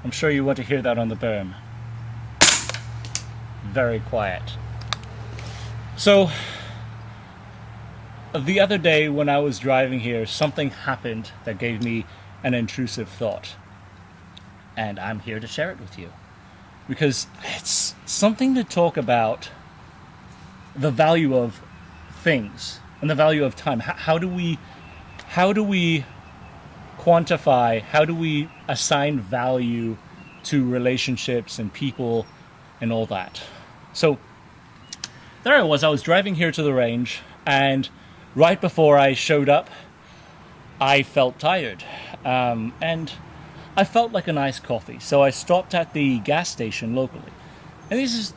I'm sure you want to hear that on the berm. Very quiet. So, the other day when I was driving here, something happened that gave me an intrusive thought. And I'm here to share it with you. Because it's something to talk about the value of things and the value of time. How do we quantify, how do we assign value to relationships and people and all that? So there I was driving here to the range, and right before I showed up, I felt tired. And I felt like a nice coffee. So I stopped at the gas station locally. And it's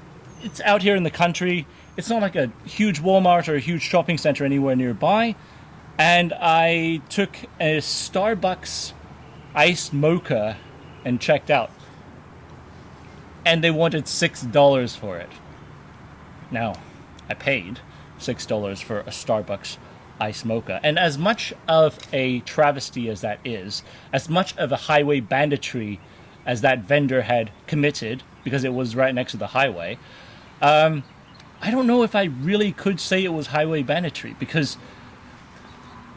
out here in the country. It's not like a huge Walmart or a huge shopping center anywhere nearby. And I took a Starbucks iced mocha and checked out. And they wanted $6 for it. Now, I paid $6 for a Starbucks iced mocha. And as much of a travesty as that is, as much of a highway banditry as that vendor had committed, because it was right next to the highway, I don't know if I really could say it was highway banditry, because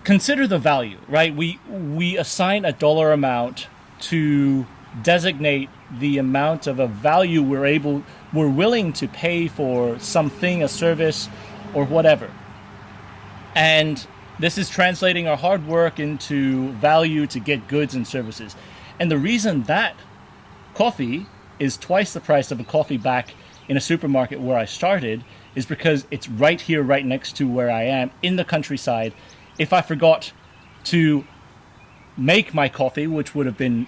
consider the value, right? We assign a dollar amount to designate the amount of a value we're willing to pay for something, a service, or whatever. And this is translating our hard work into value to get goods and services. And the reason that coffee is twice the price of a coffee back in a supermarket where I started is because it's right here, right next to where I am in the countryside. If I forgot to make my coffee, which would have been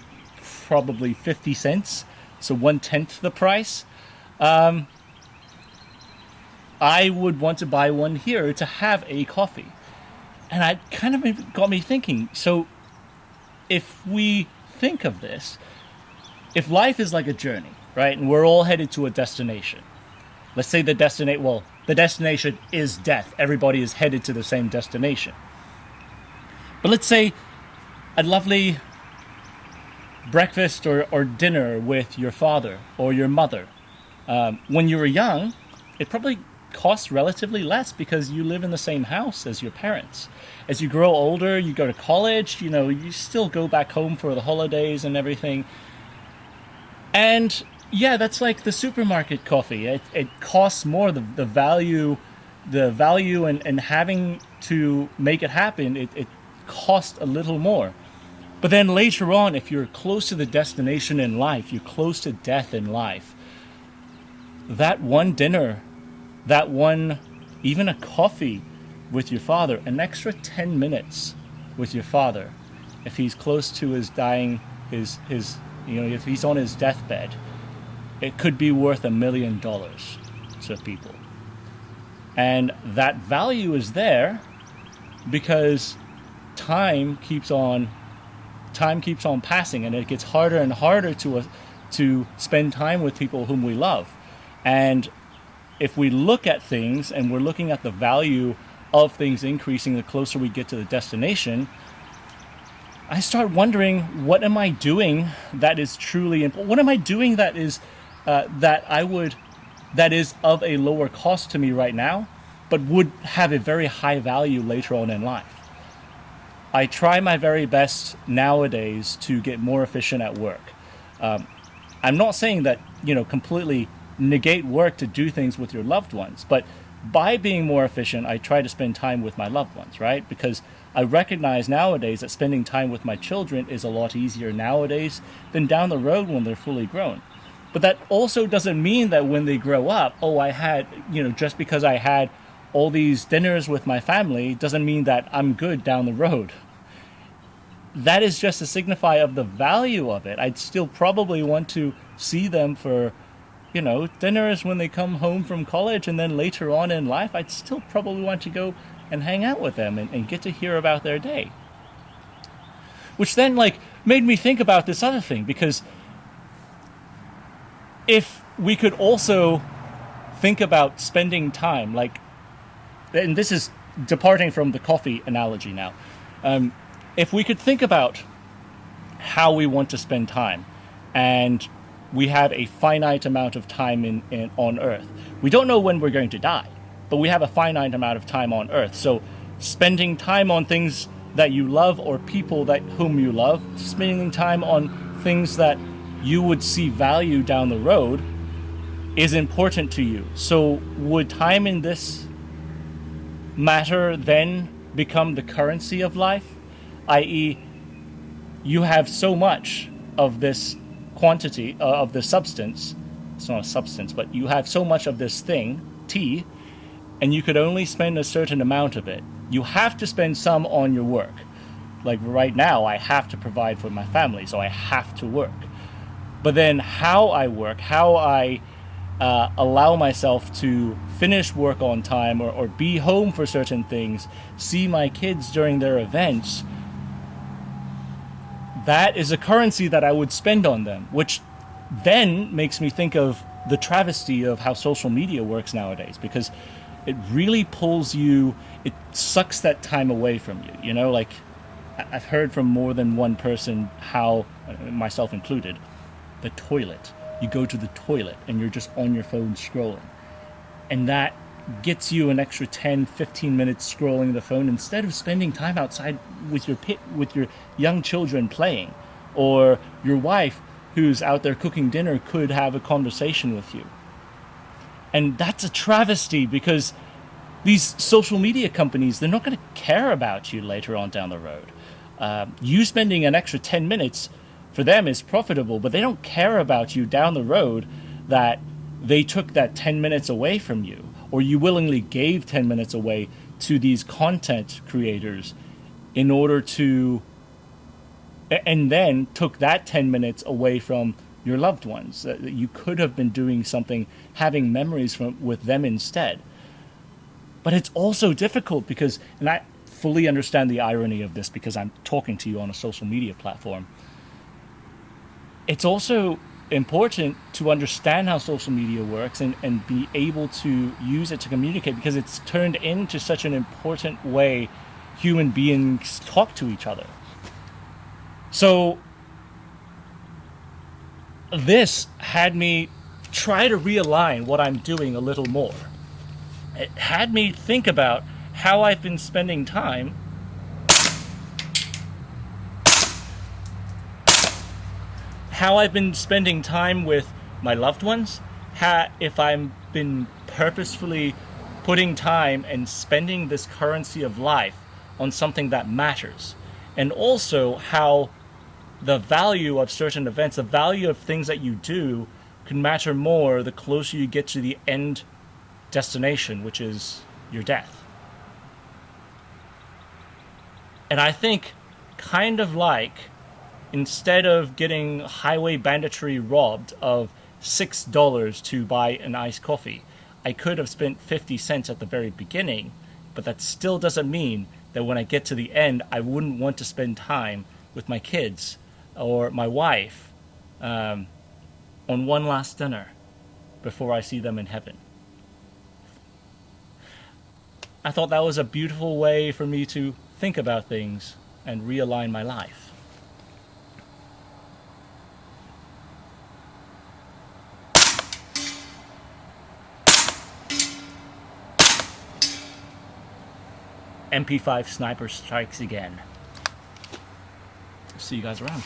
probably 50 cents, so 1/10 the price, I would want to buy one here to have a coffee. And it kind of got me thinking, so if we think of this, if life is like a journey, right, and we're all headed to a destination, let's say the destination is death. Everybody is headed to the same destination. But let's say a lovely breakfast or dinner with your father or your mother. When you were young, it probably costs relatively less because you live in the same house as your parents. As you grow older, you go to college, you still go back home for the holidays and everything. And yeah, that's like the supermarket coffee. It costs more. The value and having to make it happen, it costs a little more. But then later on, if you're close to the destination in life, you're close to death in life, that one dinner, that one, even a coffee with your father, an extra 10 minutes with your father, if he's close to his dying, if he's on his deathbed, it could be worth $1 million to people. And that value is there because time keeps on passing, and it gets harder and harder to spend time with people whom we love. And if we look at things and we're looking at the value of things increasing the closer we get to the destination, I start wondering, what am I doing that is truly important? What am I doing that is of a lower cost to me right now, but would have a very high value later on in life? I try my very best nowadays to get more efficient at work. I'm not saying that, completely negate work to do things with your loved ones, but by being more efficient, I try to spend time with my loved ones, right? Because I recognize nowadays that spending time with my children is a lot easier nowadays than down the road when they're fully grown. But that also doesn't mean that when they grow up, just because I had all these dinners with my family doesn't mean that I'm good down the road. That is just a signify of the value of it. I'd still probably want to see them for, dinners when they come home from college, and then later on in life, I'd still probably want to go and hang out with them and get to hear about their day. Which then, made me think about this other thing, because if we could also think about spending time, and this is departing from the coffee analogy now, if we could think about how we want to spend time, and we have a finite amount of time on Earth. We don't know when we're going to die, but we have a finite amount of time on Earth. So spending time on things that you love or people whom you love, spending time on things that you would see value down the road is important to you. So would time in this matter then become the currency of life? I.e., you have so much of this quantity, of the substance. It's not a substance, but you have so much of this thing, T, and you could only spend a certain amount of it. You have to spend some on your work. Like right now, I have to provide for my family, so I have to work. But then how I work, how I allow myself to finish work on time, or be home for certain things, see my kids during their events, that is a currency that I would spend on them, which then makes me think of the travesty of how social media works nowadays, because it really pulls you, it sucks that time away from you. You know, like I've heard from more than one person how, myself included, the toilet. You go to the toilet and you're just on your phone scrolling. And that gets you an extra 10, 15 minutes scrolling the phone instead of spending time outside with your young children playing, or your wife who's out there cooking dinner could have a conversation with you. And that's a travesty, because these social media companies, they're not going to care about you later on down the road. You spending an extra 10 minutes for them is profitable, but they don't care about you down the road, that they took that 10 minutes away from you, or you willingly gave 10 minutes away to these content creators in order to, and then took that 10 minutes away from your loved ones, that you could have been doing something, having memories with them instead. But it's also difficult because, and I fully understand the irony of this because I'm talking to you on a social media platform, it's also important to understand how social media works and be able to use it to communicate, because it's turned into such an important way human beings talk to each other. So this had me try to realign what I'm doing a little more. It had me think about how I've been spending time with my loved ones, if I've been purposefully putting time and spending this currency of life on something that matters, and also how the value of certain events, the value of things that you do, can matter more the closer you get to the end destination, which is your death. And I think, kind of like, instead of getting highway banditry robbed of $6 to buy an iced coffee, I could have spent 50 cents at the very beginning, but that still doesn't mean that when I get to the end, I wouldn't want to spend time with my kids or my wife on one last dinner before I see them in heaven. I thought that was a beautiful way for me to think about things and realign my life. MP5 Sniper strikes again. See you guys around.